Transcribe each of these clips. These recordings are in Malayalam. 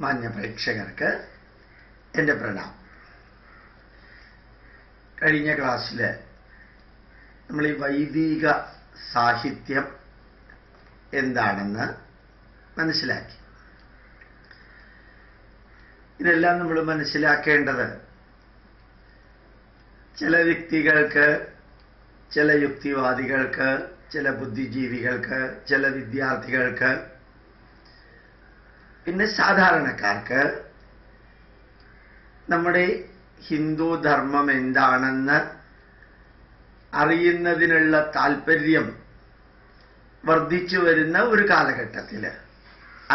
മാന്യ പ്രേക്ഷകർക്ക് എൻ്റെ പ്രണാമം. കഴിഞ്ഞ ക്ലാസ്സിൽ നമ്മൾ ഈ വൈദിക സാഹിത്യം എന്താണെന്ന് മനസ്സിലാക്കി. ഇതെല്ലാം നമ്മൾ മനസ്സിലാക്കേണ്ടത് ചില വ്യക്തികൾക്ക്, ചില യുക്തിവാദികൾക്ക്, ചില ബുദ്ധിജീവികൾക്ക്, ചില വിദ്യാർത്ഥികൾക്ക്, പിന്നെ സാധാരണക്കാർക്ക് നമ്മുടെ ഹിന്ദു ധർമ്മം എന്താണെന്ന് അറിയുന്നതിനുള്ള താല്പര്യം വർദ്ധിച്ചു വരുന്ന ഒരു കാലഘട്ടത്തിൽ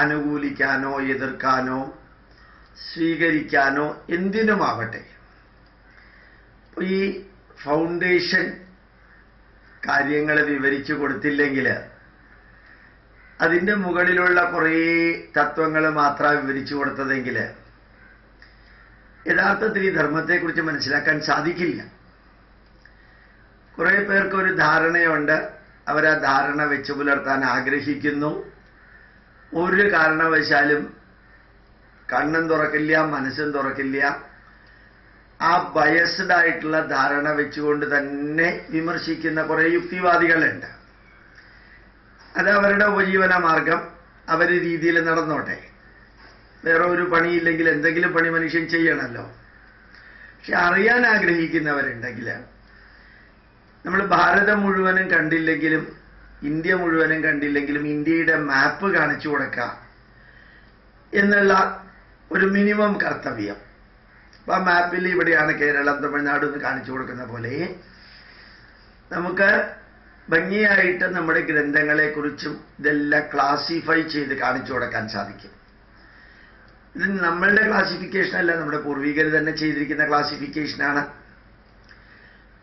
അനുകൂലിക്കാനോ എതിർക്കാനോ സ്വീകരിക്കാനോ എന്തിനുമാവട്ടെ ഈ ഫൗണ്ടേഷൻ കാര്യങ്ങൾ വിവരിച്ചു കൊടുത്തില്ലെങ്കിൽ അതിൻ്റെ മുകളിലുള്ള കുറേ തത്വങ്ങൾ മാത്രം വിവരിച്ചു കൊടുത്തതെങ്കിൽ യഥാർത്ഥത്തിൽ ഈ ധർമ്മത്തെക്കുറിച്ച് മനസ്സിലാക്കാൻ സാധിക്കില്ല. കുറേ പേർക്കൊരു ധാരണയുണ്ട്, അവരാ ധാരണ വെച്ചു പുലർത്താൻ ആഗ്രഹിക്കുന്നു. ഒരു കാരണവശാലും കണ്ണും തുറക്കില്ല, മനസ്സും തുറക്കില്ല. ആ ബയസ്ഡ് ആയിട്ടുള്ള ധാരണ വെച്ചുകൊണ്ട് തന്നെ വിമർശിക്കുന്ന കുറേ യുക്തിവാദികളുണ്ട്. അത് അവരുടെ ഉപജീവന മാർഗം, അവർ രീതിയിൽ നടന്നോട്ടെ. വേറെ ഒരു പണിയില്ലെങ്കിൽ എന്തെങ്കിലും പണി മനുഷ്യൻ ചെയ്യണമല്ലോ. പക്ഷെ അറിയാൻ ആഗ്രഹിക്കുന്നവരുണ്ടെങ്കിൽ, നമ്മൾ ഭാരതം മുഴുവനും കണ്ടില്ലെങ്കിലും ഇന്ത്യ മുഴുവനും കണ്ടില്ലെങ്കിലും ഇന്ത്യയുടെ മാപ്പ് കാണിച്ചു കൊടുക്കുക എന്നുള്ള ഒരു മിനിമം കർത്തവ്യം. അപ്പം ആ മാപ്പിൽ ഇവിടെയാണ് കേരളം, തമിഴ്നാട് എന്ന് കാണിച്ചു കൊടുക്കുന്ന പോലെ നമുക്ക് ഭംഗിയായിട്ട് നമ്മുടെ ഗ്രന്ഥങ്ങളെക്കുറിച്ചും ഇതെല്ലാം ക്ലാസിഫൈ ചെയ്ത് കാണിച്ചു കൊടുക്കാൻ സാധിക്കും. ഇത് നമ്മളുടെ ക്ലാസിഫിക്കേഷൻ അല്ല, നമ്മുടെ പൂർവികർ തന്നെ ചെയ്തിരിക്കുന്ന ക്ലാസിഫിക്കേഷനാണ്.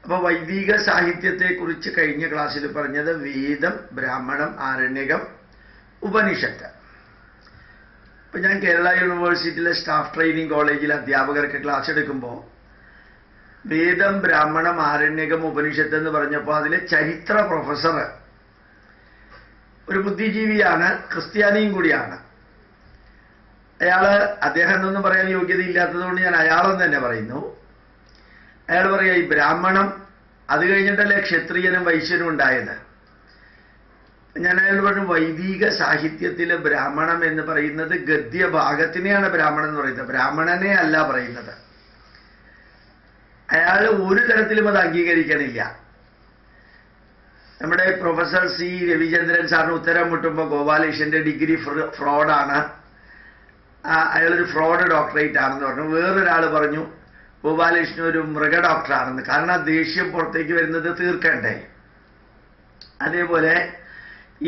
അപ്പോൾ വൈദിക സാഹിത്യത്തെക്കുറിച്ച് കഴിഞ്ഞ ക്ലാസ്സിൽ പറഞ്ഞത് വേദം, ബ്രാഹ്മണം, ആരണ്യകം, ഉപനിഷത്ത്. ഇപ്പം ഞാൻ കേരള യൂണിവേഴ്സിറ്റിയിലെ സ്റ്റാഫ് ട്രെയിനിങ് കോളേജിൽ അധ്യാപകർക്ക് ക്ലാസ് എടുക്കുമ്പോൾ വേദം, ബ്രാഹ്മണം, ആരണ്യകം, ഉപനിഷത്ത് എന്ന് പറഞ്ഞപ്പോൾ അതിലെ ചരിത്ര പ്രൊഫസർ ഒരു ബുദ്ധിജീവിയാണ്, ക്രിസ്ത്യാനിയും കൂടിയാണ്. അദ്ദേഹം എന്നൊന്നും പറയാൻ യോഗ്യതയില്ലാത്തതുകൊണ്ട് ഞാൻ അയാളെന്ന് തന്നെ പറയുന്നു. അയാൾ പറയാ, ഈ ബ്രാഹ്മണം അത് കഴിഞ്ഞിട്ടല്ലേ ക്ഷത്രിയനും വൈശ്യനും ഉണ്ടായത്. ഞാൻ അയാൾ പറഞ്ഞു, വൈദിക സാഹിത്യത്തിലെ ബ്രാഹ്മണം എന്ന് പറയുന്നത് ഗദ്യഭാഗത്തിനെയാണ് ബ്രാഹ്മണൻ എന്ന് പറയുന്നത്, ബ്രാഹ്മണനെ അല്ല പറയുന്നത്. അയാൾ ഒരു തരത്തിലും അത് അംഗീകരിക്കണില്ല. നമ്മുടെ പ്രൊഫസർ സി രവിചന്ദ്രൻ സാറിന് ഉത്തരം മുട്ടുമ്പോൾ ഗോപാലകൃഷ്ണന്റെ ഡിഗ്രി ഫ്രോഡാണ്, അയാളൊരു ഫ്രോഡ് ഡോക്ടറേറ്റ് ആണെന്ന് പറഞ്ഞു. വേറൊരാൾ പറഞ്ഞു ഗോപാലകൃഷ്ണൻ ഒരു മൃഗ ഡോക്ടറാണെന്ന്. കാരണം ദേഷ്യം പുറത്തേക്ക് വരുന്നത് തീർക്കണ്ടേ. അതേപോലെ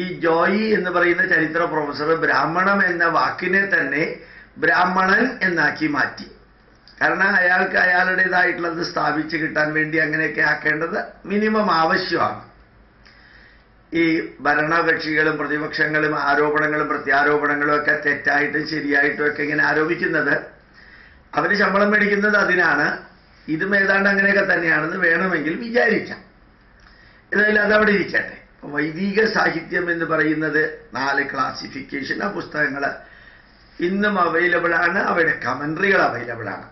ഈ ജോയി എന്ന് പറയുന്ന ചരിത്ര പ്രൊഫസർ ബ്രാഹ്മണം എന്ന വാക്കിനെ തന്നെ ബ്രാഹ്മണൻ എന്നാക്കി മാറ്റി. കാരണം അയാൾക്ക് അയാളുടേതായിട്ടുള്ളത് സ്ഥാപിച്ച് കിട്ടാൻ വേണ്ടി അങ്ങനെയൊക്കെ ആക്കേണ്ടത് മിനിമം ആവശ്യമാണ്. ഈ ഭരണകക്ഷികളും പ്രതിപക്ഷങ്ങളും ആരോപണങ്ങളും പ്രത്യാരോപണങ്ങളും ഒക്കെ തെറ്റായിട്ടും ശരിയായിട്ടും ഒക്കെ ഇങ്ങനെ ആരോപിക്കുന്നത്, അവർ ശമ്പളം മേടിക്കുന്നത് അതിനാണ്. ഇതും ഏതാണ്ട് അങ്ങനെയൊക്കെ തന്നെയാണെന്ന് വേണമെങ്കിൽ വിചാരിക്കാം. ഏതായാലും അതവിടെ ഇരിക്കട്ടെ. വൈദിക സാഹിത്യം എന്ന് പറയുന്നത് 4 ക്ലാസിഫിക്കേഷൻ. ആ പുസ്തകങ്ങൾ ഇന്നും അവൈലബിൾ ആണ്, അവയുടെ കമൻട്രികൾ അവൈലബിൾ ആണ്.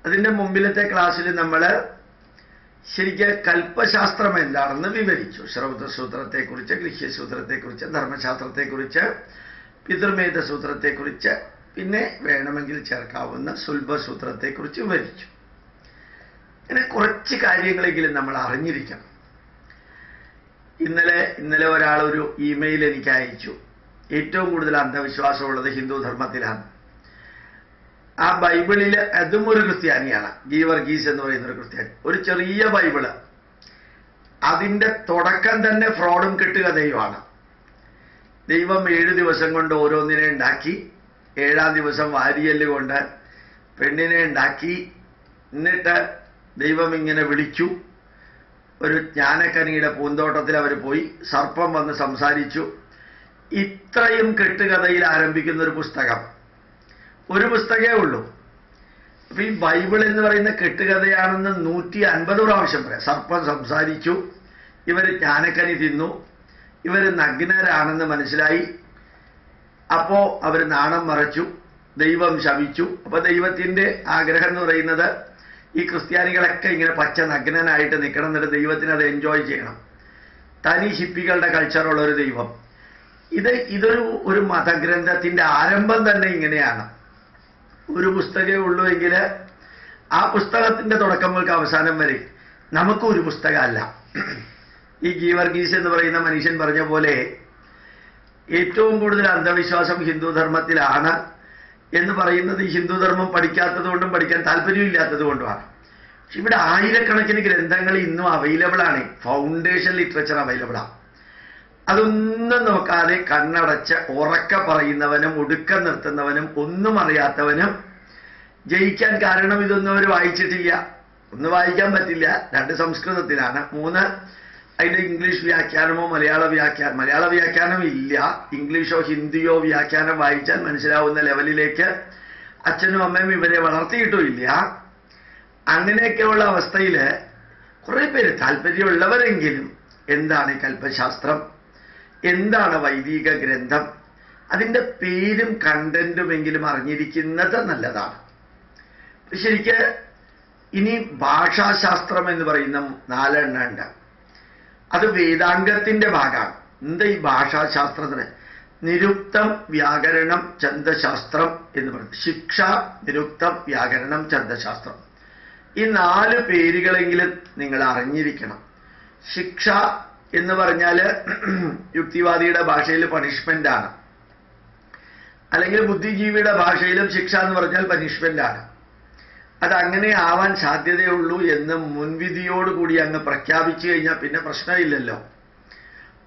അതിൻ്റെ മുമ്പിലത്തെ ക്ലാസ്സിൽ നമ്മൾ ശരിക്കും കൽപ്പശാസ്ത്രം എന്താണെന്ന് വിവരിച്ചു. ശ്രൗതസൂത്രത്തെക്കുറിച്ച്, ഗൃഹ്യസൂത്രത്തെക്കുറിച്ച്, ധർമ്മശാസ്ത്രത്തെക്കുറിച്ച്, പിതൃമേധ സൂത്രത്തെക്കുറിച്ച്, പിന്നെ വേണമെങ്കിൽ ചേർക്കാവുന്ന സുൽഭസൂത്രത്തെക്കുറിച്ച് വിവരിച്ചു. ഇങ്ങനെ കുറച്ച് കാര്യങ്ങളെങ്കിലും നമ്മൾ അറിഞ്ഞിരിക്കണം. ഇന്നലെ ഒരാളൊരു ഇമെയിൽ എനിക്ക് അയച്ചു. ഏറ്റവും കൂടുതൽ അന്ധവിശ്വാസമുള്ളത് ഹിന്ദു ധർമ്മത്തിലാണ്. ആ ബൈബിളിൽ, അതും ഒരു ക്രിസ്ത്യാനിയാണ്, ഗീവർഗീസ് എന്ന് പറയുന്ന ഒരു ക്രിസ്ത്യാനി, ഒരു ചെറിയ ബൈബിള്, അതിൻ്റെ തുടക്കം തന്നെ ഫ്രോഡും കെട്ടുകഥയുമാണ്. ദൈവം 7 ദിവസം കൊണ്ട് ഓരോന്നിനെ ഉണ്ടാക്കി, 7-ാം ദിവസം വാരിയല് കൊണ്ട് പെണ്ണിനെ ഉണ്ടാക്കി. എന്നിട്ട് ദൈവം ഇങ്ങനെ വിളിച്ചു. ഒരു ജ്ഞാനക്കനിയുടെ പൂന്തോട്ടത്തിൽ അവർ പോയി, സർപ്പം വന്ന് സംസാരിച്ചു. ഇത്രയും കെട്ടുകഥയിൽ ആരംഭിക്കുന്ന ഒരു പുസ്തകം, ഒരു പുസ്തകമേ ഉള്ളൂ. അപ്പൊ ഈ ബൈബിൾ എന്ന് പറയുന്ന കെട്ടുകഥയാണെന്ന് 150 പ്രാവശ്യം പറയാം. സർപ്പം സംസാരിച്ചു, ഇവർ ജ്ഞാനക്കനി തിന്നു, ഇവർ നഗ്നരാണെന്ന് മനസ്സിലായി. അപ്പോ അവർ നാണം മറച്ചു, ദൈവം ശപിച്ചു. അപ്പൊ ദൈവത്തിന്റെ ആഗ്രഹം എന്ന് പറയുന്നത് ഈ ക്രിസ്ത്യാനികളൊക്കെ ഇങ്ങനെ പച്ച നഗ്നനായിട്ട് നിൽക്കണം, എന്നിട്ട് ദൈവത്തിന് അത് എൻജോയ് ചെയ്യണം. തനി ഹിപ്പികളുടെ കൾച്ചറുള്ള ഒരു ദൈവം. ഇതൊരു മതഗ്രന്ഥത്തിന്റെ ആരംഭം തന്നെ ഇങ്ങനെയാണ്. ഒരു പുസ്തകമേ ഉള്ളൂ എങ്കിൽ ആ പുസ്തകത്തിന്റെ തുടക്കം മുതൽ അവസാനം വരെ നമുക്കും ഒരു പുസ്തകമല്ല. ഈ ഗീവർഗീസ് എന്ന് പറയുന്ന മനുഷ്യൻ പറഞ്ഞ പോലെ ഏറ്റവും കൂടുതൽ അന്ധവിശ്വാസം ഹിന്ദുധർമ്മത്തിലാണ് എന്ന് പറയുന്നത് ഈ ഹിന്ദുധർമ്മം പഠിക്കാത്തത് കൊണ്ടും പഠിക്കാൻ താല്പര്യമില്ലാത്തത് കൊണ്ടുമാണ്. പക്ഷെ ഇവിടെ ആയിരക്കണക്കിന് ഗ്രന്ഥങ്ങൾ ഇന്നും അവൈലബിൾ ആണ്. ഫൗണ്ടേഷൻ ലിറ്ററേച്ചർ അവൈലബിൾ ആണ്. അതൊന്നും നോക്കാതെ കണ്ണടച്ച് ഉറക്ക പറയുന്നവനും ഒടുക്കം നിർത്തുന്നവനും ഒന്നും അറിയാത്തവനും ജയിക്കാൻ. കാരണം ഇതൊന്നും അവർ വായിച്ചിട്ടില്ല. ഒന്ന് വായിക്കാൻ പറ്റില്ല, 2 സംസ്കൃതത്തിലാണ്, 3 അതിന്റെ ഇംഗ്ലീഷ് വ്യാഖ്യാനമോ മലയാള വ്യാഖ്യാനം ഇല്ല. ഇംഗ്ലീഷോ ഹിന്ദിയോ വ്യാഖ്യാനം വായിച്ചാൽ മനസ്സിലാവുന്ന ലെവലിലേക്ക് അച്ഛനും അമ്മയും ഇവരെ വളർത്തിയിട്ടുമില്ല. അങ്ങനെയൊക്കെയുള്ള അവസ്ഥയിൽ കുറെ പേര് താല്പര്യമുള്ളവരെങ്കിലും എന്താണ് കൽപ്പശാസ്ത്രം, എന്താണ് വൈദിക ഗ്രന്ഥം, അതിൻ്റെ പേരും കണ്ടന്റുമെങ്കിലും അറിഞ്ഞിരിക്കുന്നത് നല്ലതാണ്. ശരിക്ക് ഇനി ഭാഷാശാസ്ത്രം എന്ന് പറയുന്ന 4 എണ്ണം ഉണ്ട്. അത് വേദാംഗത്തിന്റെ ഭാഗമാണ്. എന്താ ഈ ഭാഷാശാസ്ത്രത്തിന്? നിരുക്തം, വ്യാകരണം, ഛന്ദശാസ്ത്രം എന്ന് പറയും. ശിക്ഷ, നിരുക്തം, വ്യാകരണം, ഛന്ദശാസ്ത്രം. ഈ 4 പേരുകളെങ്കിലും നിങ്ങൾ അറിഞ്ഞിരിക്കണം. ശിക്ഷ എന്ന് പറഞ്ഞാൽ യുക്തിവാദിയുടെ ഭാഷയിൽ പണിഷ്മെന്റ് ആണ്, അല്ലെങ്കിൽ ബുദ്ധിജീവിയുടെ ഭാഷയിലും ശിക്ഷ എന്ന് പറഞ്ഞാൽ പനിഷ്മെന്റ് ആണ്. അതങ്ങനെ ആവാൻ സാധ്യതയുള്ളൂ എന്ന് മുൻവിധിയോടുകൂടി അങ്ങ് പ്രഖ്യാപിച്ചു കഴിഞ്ഞാൽ പിന്നെ പ്രശ്നമില്ലല്ലോ.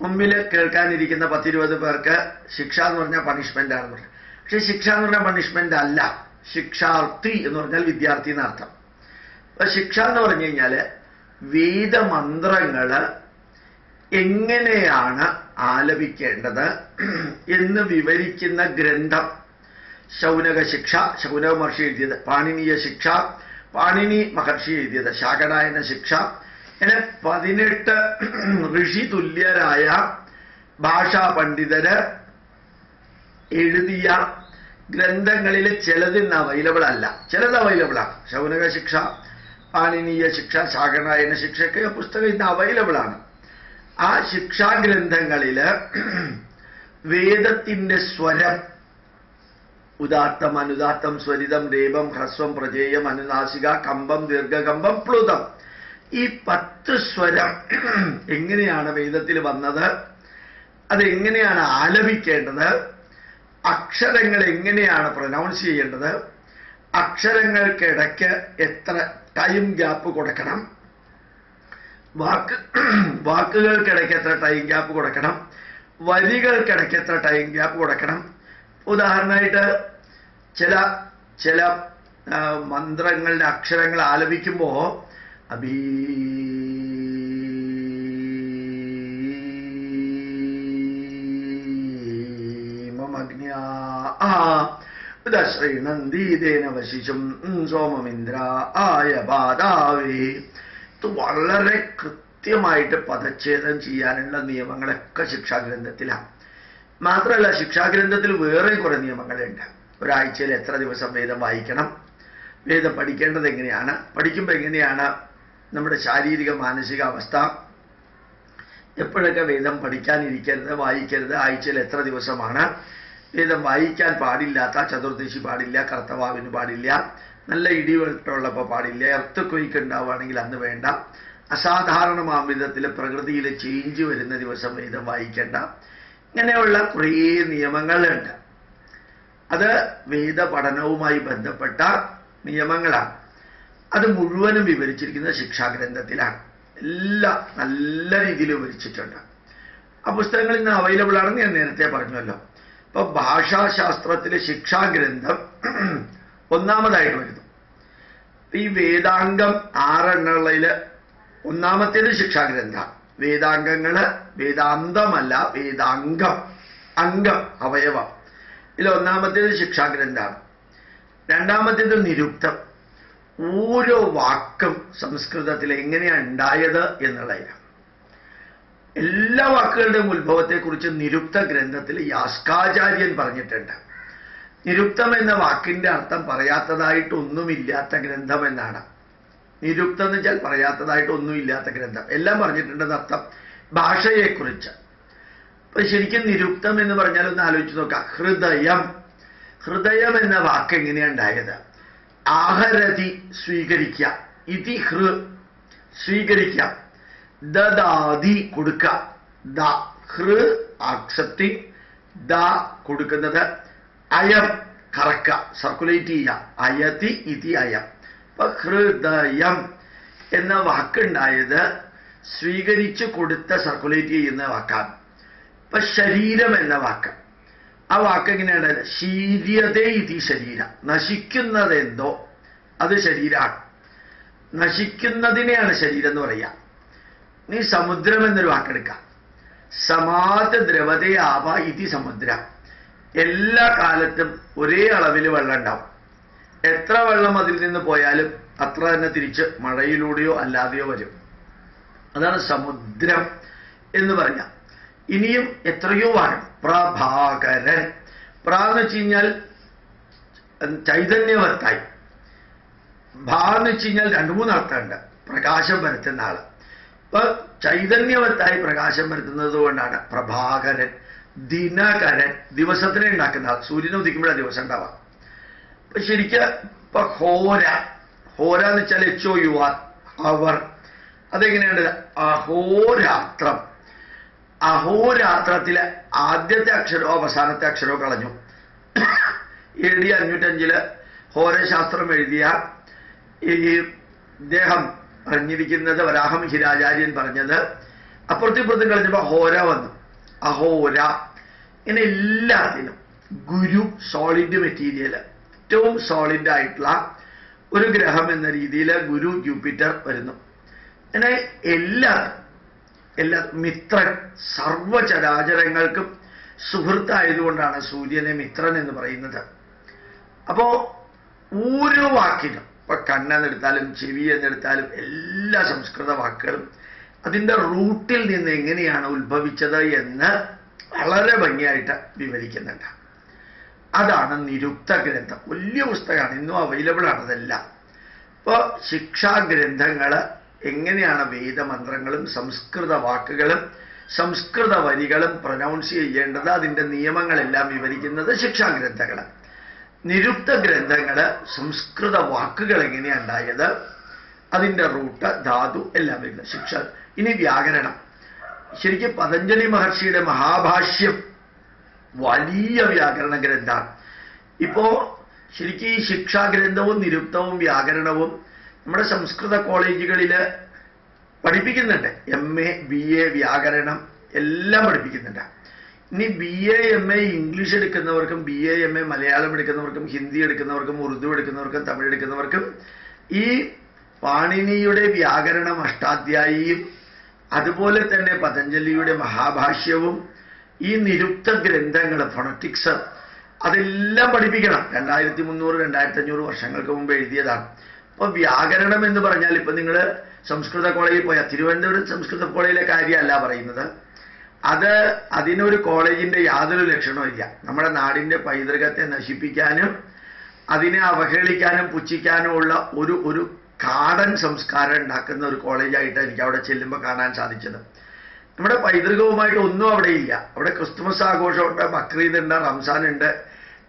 മുമ്പിൽ കേൾക്കാനിരിക്കുന്ന 10-20 പേർക്ക് ശിക്ഷ എന്ന് പറഞ്ഞാൽ പണിഷ്മെന്റ് ആണെന്ന് പറഞ്ഞു. പക്ഷെ ശിക്ഷ എന്ന് പറഞ്ഞാൽ പണിഷ്മെന്റ് അല്ല. ശിക്ഷാർത്ഥി എന്ന് പറഞ്ഞാൽ വിദ്യാർത്ഥി എന്നർത്ഥം. അപ്പൊ ശിക്ഷ എന്ന് പറഞ്ഞു കഴിഞ്ഞാൽ വേദമന്ത്രങ്ങള് എങ്ങനെയാണ് ആലപിക്കേണ്ടത് എന്ന് വിവരിക്കുന്ന ഗ്രന്ഥം. ശൗനക ശിക്ഷ, ശൗനക മഹർഷി എഴുതിയത്. പാണിനീയ ശിക്ഷ, പാണിനി മഹർഷി എഴുതിയത്. ശാകനായന ശിക്ഷ. ഇങ്ങനെ 18 ഋഷി തുല്യരായ ഭാഷാ പണ്ഡിതര് എഴുതിയ ഗ്രന്ഥങ്ങളിൽ ചിലത് ഇന്ന് അവൈലബിൾ അല്ല, ചിലത് അവൈലബിൾ ആണ്. ശൗനക ശിക്ഷ, പാണിനീയ ശിക്ഷ, ശാകനായന ശിക്ഷയൊക്കെ പുസ്തകം ഇന്ന് അവൈലബിൾ ആണ്. ആ ശിക്ഷാഗ്രന്ഥങ്ങളില് വേദത്തിന്റെ സ്വരം, ഉദാത്തം, അനുദാത്തം, സ്വരിതം, രേപം, ഹ്രസ്വം, പ്രജേയം, അനുനാസിക, കമ്പം, ദീർഘകമ്പം, പ്ലുതം, ഈ 10 സ്വരം എങ്ങനെയാണ് വേദത്തിൽ വന്നത്, അതെങ്ങനെയാണ് ആലപിക്കേണ്ടത്, അക്ഷരങ്ങൾ എങ്ങനെയാണ് പ്രൊനൗൺസ് ചെയ്യേണ്ടത്, അക്ഷരങ്ങൾക്കിടയ്ക്ക് എത്ര ടൈം ഗ്യാപ്പ് കൊടുക്കണം, വാക്കുകൾക്കിടയ്ക്ക് എത്ര ടൈം ഗ്യാപ്പ് കൊടുക്കണം, വരികൾക്കിടയ്ക്ക് എത്ര ടൈം ഗ്യാപ്പ് കൊടുക്കണം. ഉദാഹരണമായിട്ട് ചില മന്ത്രങ്ങളുടെ അക്ഷരങ്ങൾ ആലപിക്കുമ്പോ ശ്രീനന്ദീതേനവശിശും സോമമിന്ദ്ര ആയ പാദാവേ. ഇത് വളരെ കൃത്യമായിട്ട് പദച്ഛേദം ചെയ്യാനുള്ള നിയമങ്ങളൊക്കെ ശിക്ഷാഗ്രന്ഥത്തിലാണ്. മാത്രമല്ല ശിക്ഷാഗ്രന്ഥത്തിൽ വേറെ കുറെ നിയമങ്ങളുണ്ട്. ഒരാഴ്ചയിൽ എത്ര ദിവസം വേദം വായിക്കണം, വേദം പഠിക്കേണ്ടത് എങ്ങനെയാണ്, പഠിക്കുമ്പോൾ എങ്ങനെയാണ് നമ്മുടെ ശാരീരിക മാനസിക അവസ്ഥ, എപ്പോഴൊക്കെ വേദം പഠിക്കാനിരിക്കരുത്, വായിക്കരുത്, ആഴ്ചയിൽ എത്ര ദിവസമാണ്, വേദം വായിക്കാൻ പാടില്ലാത്ത ചതുർദശി പാടില്ല, കർത്തവാവിന് പാടില്ല, നല്ല ഇടിവെട്ടുള്ളപ്പോൾ പാടില്ല, എർത്ത് ക്വയ്ക്ക് ഉണ്ടാവുകയാണെങ്കിൽ അന്ന് വേണ്ട, അസാധാരണമാം വിധത്തിൽ പ്രകൃതിയിൽ ചേഞ്ച് വരുന്ന ദിവസം വേദം വായിക്കേണ്ട. ഇങ്ങനെയുള്ള കുറേ നിയമങ്ങളുണ്ട്. അത് വേദപഠനവുമായി ബന്ധപ്പെട്ട നിയമങ്ങളാണ്. അത് മുഴുവനും വിവരിച്ചിരിക്കുന്നത് ശിക്ഷാഗ്രന്ഥത്തിലാണ്. എല്ലാം നല്ല രീതിയിൽ വിവരിച്ചിട്ടുണ്ട്. ആ പുസ്തകങ്ങൾ ഇന്ന് അവൈലബിൾ ആണെന്ന് ഞാൻ നേരത്തെ പറഞ്ഞല്ലോ. ഇപ്പൊ ഭാഷാശാസ്ത്രത്തിലെ ശിക്ഷാഗ്രന്ഥം ഒന്നാമതായിട്ട് വരുന്നു. ഈ വേദാംഗം 6 എണ്ണുള്ളതിൽ ഒന്നാമത്തേത് ശിക്ഷാഗ്രന്ഥം. വേദാംഗങ്ങള് വേദാന്തമല്ല, വേദാംഗം, അംഗം, അവയവം. ഇതിൽ ഒന്നാമത്തേത് ശിക്ഷാഗ്രന്ഥമാണ്. രണ്ടാമത്തേത് നിരുക്തം. ഓരോ വാക്കും സംസ്കൃതത്തിൽ എങ്ങനെയാണ് ഉണ്ടായത് എന്നുള്ളതിനാണ്. എല്ലാ വാക്കുകളുടെയും ഉത്ഭവത്തെക്കുറിച്ച് നിരുക്ത ഗ്രന്ഥത്തിൽ യാസ്കാചാര്യൻ പറഞ്ഞിട്ടുണ്ട്. നിരുക്തം എന്ന വാക്കിന്റെ അർത്ഥം പറയാത്തതായിട്ടൊന്നുമില്ലാത്ത ഗ്രന്ഥം എന്നാണ്. നിരുക്തം എന്ന് വെച്ചാൽ പറയാത്തതായിട്ടൊന്നുമില്ലാത്ത ഗ്രന്ഥം. എല്ലാം പറഞ്ഞിട്ടുണ്ടെന്ന് അർത്ഥം ഭാഷയെക്കുറിച്ച്. അപ്പൊ ശരിക്കും നിരുക്തം എന്ന് പറഞ്ഞാൽ ഒന്ന് ആലോചിച്ച് നോക്കാം. ഹൃദയം, ഹൃദയം എന്ന വാക്ക് എങ്ങനെയാണ് ഉണ്ടായത്? ആഹരതി സ്വീകരിക്കുക, ഇതി ഹൃ സ്വീകരിക്കാം, ദദാതി കൊടുക്ക, ദ ഹൃ ആക്സെപ്റ്റിംഗ്, ദ കൊടുക്കുന്നത്, അയം കറക്ക സർക്കുലേറ്റ് ചെയ്യുക, അയതി ഇതി അയം. അപ്പൊ ഹൃദയം എന്ന വാക്കുണ്ടായത് സ്വീകരിച്ചു കൊടുത്ത സർക്കുലേറ്റ് ചെയ്യുന്ന വാക്കാണ്. ഇപ്പൊ ശരീരം എന്ന വാക്ക്, ആ വാക്ക് എങ്ങനെയാണ്? ശീര്യതേ ഇതി ശരീരം, നശിക്കുന്നതെന്തോ അത് ശരീരമാണ്. നശിക്കുന്നതിനെയാണ് ശരീരം എന്ന് പറയുക. നീ സമുദ്രം എന്നൊരു വാക്കെടുക്കാം. സമാത് ദ്രവതേ ആവ ഇതി സമുദ്രം. എല്ലാ കാലത്തും ഒരേ അളവിൽ വെള്ളം ഉണ്ടാവും. എത്ര വെള്ളം അതിൽ നിന്ന് പോയാലും അത്ര തന്നെ തിരിച്ച് മഴയിലൂടെയോ അല്ലാതെയോ വരും. അതാണ് സമുദ്രം എന്ന് പറഞ്ഞാൽ. ഇനിയും എത്രയോ ആണ്. പ്രഭാകരൻ, പ്ര എന്ന് വെച്ച് കഴിഞ്ഞാൽ ചൈതന്യവത്തായി, ഭാ എന്ന് വെച്ച് കഴിഞ്ഞാൽ 2-3 അർത്ഥമുണ്ട്. പ്രകാശം വരുത്തുന്ന ആള്. ഇപ്പൊ ചൈതന്യവത്തായി പ്രകാശം വരുത്തുന്നത് കൊണ്ടാണ് പ്രഭാകരൻ. ദിനകരൻ, ദിവസത്തിനെ ഉണ്ടാക്കുന്ന ആൾ. സൂര്യനെ ഉദിക്കുമ്പോഴാണ് ദിവസം ഉണ്ടാവാം. അപ്പൊ ശരിക്കും ഇപ്പൊ ഹോര, ഹോര എന്ന് വെച്ചാൽ HOUR, അവർ. അതെങ്ങനെയാണ്? അഹോരാത്രം. അഹോരാത്രത്തിലെ ആദ്യത്തെ അക്ഷരമോ അവസാനത്തെ അക്ഷരമോ കളഞ്ഞു. AD 505 ഹോരശാസ്ത്രം എഴുതിയ ഈ ഇദ്ദേഹം പറഞ്ഞിരിക്കുന്നത്, വരാഹമിഹിരാചാര്യൻ പറഞ്ഞത്, അപ്പുറത്തിപ്പുറത്തും കളഞ്ഞപ്പോ ഹോര വന്നു. അഹോര. ഇങ്ങനെ എല്ലാത്തിനും ഗുരു, സോളിഡ് മെറ്റീരിയൽ, ഏറ്റവും സോളിഡ് ആയിട്ടുള്ള ഒരു ഗ്രഹം എന്ന രീതിയിൽ ഗുരു, ജൂപ്പിറ്റർ വരുന്നു. അങ്ങനെ എല്ലാ മിത്രൻ, സർവചരാചരങ്ങൾക്കും സുഹൃത്തായതുകൊണ്ടാണ് സൂര്യനെ മിത്രൻ എന്ന് പറയുന്നത്. അപ്പോ ഓരോ വാക്കിനും, ഇപ്പൊ കണ്ണെന്നെടുത്താലും ചെവി എന്നെടുത്താലും എല്ലാ സംസ്കൃത വാക്കുകളും അതിൻ്റെ റൂട്ടിൽ നിന്ന് എങ്ങനെയാണ് ഉത്ഭവിച്ചത് എന്ന് വളരെ ഭംഗിയായിട്ട് വിവരിക്കുന്നുണ്ട്. അതാണ് നിരുക്ത ഗ്രന്ഥം. വലിയ പുസ്തകമാണ്, ഇന്നും അവൈലബിൾ ആണ് അതെല്ലാം. ഇപ്പോൾ ശിക്ഷാഗ്രന്ഥങ്ങൾ എങ്ങനെയാണ് വേദമന്ത്രങ്ങളും സംസ്കൃത വാക്കുകളും സംസ്കൃത വരികളും പ്രൊനൗൺസ് ചെയ്യേണ്ടത്, അതിൻ്റെ നിയമങ്ങളെല്ലാം വിവരിക്കുന്നത് ശിക്ഷാഗ്രന്ഥങ്ങൾ. നിരുക്ത ഗ്രന്ഥങ്ങൾ സംസ്കൃത വാക്കുകൾ എങ്ങനെയാണ് ഉണ്ടായത്, അതിൻ്റെ റൂട്ട്, ധാതു എല്ലാം വരുന്നത് ശിക്ഷ. ഇനി വ്യാകരണം. ശരിക്കും പതഞ്ജലി മഹർഷിയുടെ മഹാഭാഷ്യം വലിയ വ്യാകരണ ഗ്രന്ഥമാണ്. ഇപ്പോ ശരിക്കും ഈ ശിക്ഷാഗ്രന്ഥവും നിരുക്തവും വ്യാകരണവും നമ്മുടെ സംസ്കൃത കോളേജുകളിൽ പഠിപ്പിക്കുന്നുണ്ട്. MA BA വ്യാകരണം എല്ലാം പഠിപ്പിക്കുന്നുണ്ട്. ഇനി BA MA ഇംഗ്ലീഷ് എടുക്കുന്നവർക്കും BA MA മലയാളം എടുക്കുന്നവർക്കും ഹിന്ദി എടുക്കുന്നവർക്കും ഉറുദു എടുക്കുന്നവർക്കും തമിഴ് എടുക്കുന്നവർക്കും ഈ പാണിനിയുടെ വ്യാകരണം അഷ്ടാധ്യായിയും അതുപോലെ തന്നെ പതഞ്ജലിയുടെ മഹാഭാഷ്യവും ഈ നിരുക്ത ഗ്രന്ഥങ്ങൾ ഫൊണറ്റിക്സ് അതെല്ലാം പഠിപ്പിക്കണം. 2300-2500 വർഷങ്ങൾക്ക് മുമ്പ് എഴുതിയതാണ്. അപ്പോൾ വ്യാകരണം എന്ന് പറഞ്ഞാൽ ഇപ്പം നിങ്ങൾ സംസ്കൃത കോളേജിൽ പോയാൽ, തിരുവനന്തപുരം സംസ്കൃത കോളേജിലെ കാര്യമല്ല പറയുന്നത്, അതിനൊരു കോളേജിൻ്റെ യാതൊരു ലക്ഷണവും ഇല്ല. നമ്മുടെ നാടിൻ്റെ പൈതൃകത്തെ നശിപ്പിക്കാനും അതിനെ അവഹേളിക്കാനും പുച്ഛിക്കാനുമുള്ള ഒരു കാടൻ സംസ്കാരം ഉണ്ടാക്കുന്ന ഒരു കോളേജായിട്ട് എനിക്ക് അവിടെ ചെല്ലുമ്പോൾ കാണാൻ സാധിച്ചത്. നമ്മുടെ പൈതൃകവുമായിട്ട് ഒന്നും അവിടെ ഇല്ല. അവിടെ ക്രിസ്തുമസ് ആഘോഷമുണ്ട്, ബക്രീദ് ഉണ്ട്, റംസാൻ ഉണ്ട്,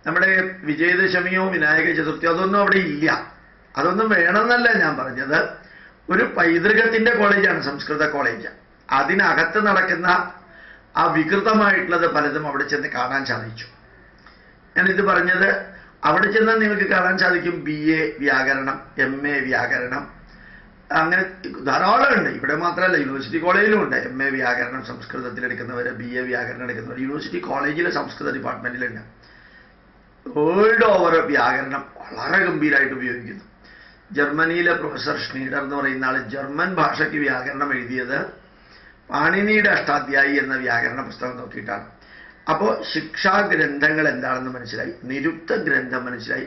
നമ്മുടെ വിജയദശമിയോ വിനായക ചതുർത്ഥിയോ അതൊന്നും അവിടെ ഇല്ല. അതൊന്നും വേണമെന്നല്ല ഞാൻ പറഞ്ഞത്. ഒരു പൈതൃകത്തിൻ്റെ കോളേജാണ് സംസ്കൃത കോളേജ്. അതിനകത്ത് നടക്കുന്ന ആ വികൃതമായിട്ടുള്ളത് പലതും അവിടെ ചെന്ന് കാണാൻ സാധിച്ചു. ഞാനിത് പറഞ്ഞത് അവിടെ ചെന്നാൽ നിങ്ങൾക്ക് കാണാൻ സാധിക്കും BA വ്യാകരണം, MA വ്യാകരണം, അങ്ങനെ ധാരാളം ഉണ്ട്. ഇവിടെ മാത്രമല്ല, യൂണിവേഴ്സിറ്റി കോളേജിലും ഉണ്ട് MA വ്യാകരണം സംസ്കൃതത്തിൽ എടുക്കുന്നവർ, BA വ്യാകരണം എടുക്കുന്നവർ യൂണിവേഴ്സിറ്റി കോളേജിലെ സംസ്കൃത ഡിപ്പാർട്ട്മെന്റിലുണ്ട്. വേൾഡ് ഓവർ വ്യാകരണം വളരെ ഗംഭീരമായിട്ട് ഉപയോഗിക്കുന്നു. ജർമ്മനിയിലെ പ്രൊഫസർ ഷ്നീഡർ എന്ന് പറയുന്ന ആൾ ജർമ്മൻ ഭാഷയ്ക്ക് വ്യാകരണം എഴുതിയത് പാണിനിയുടെ അഷ്ടാധ്യായി എന്ന വ്യാകരണ പുസ്തകം നോക്കിയിട്ടാണ്. അപ്പോൾ ശിക്ഷാഗ്രന്ഥങ്ങൾ എന്താണെന്ന് മനസ്സിലായി, നിരുക്ത ഗ്രന്ഥം മനസ്സിലായി,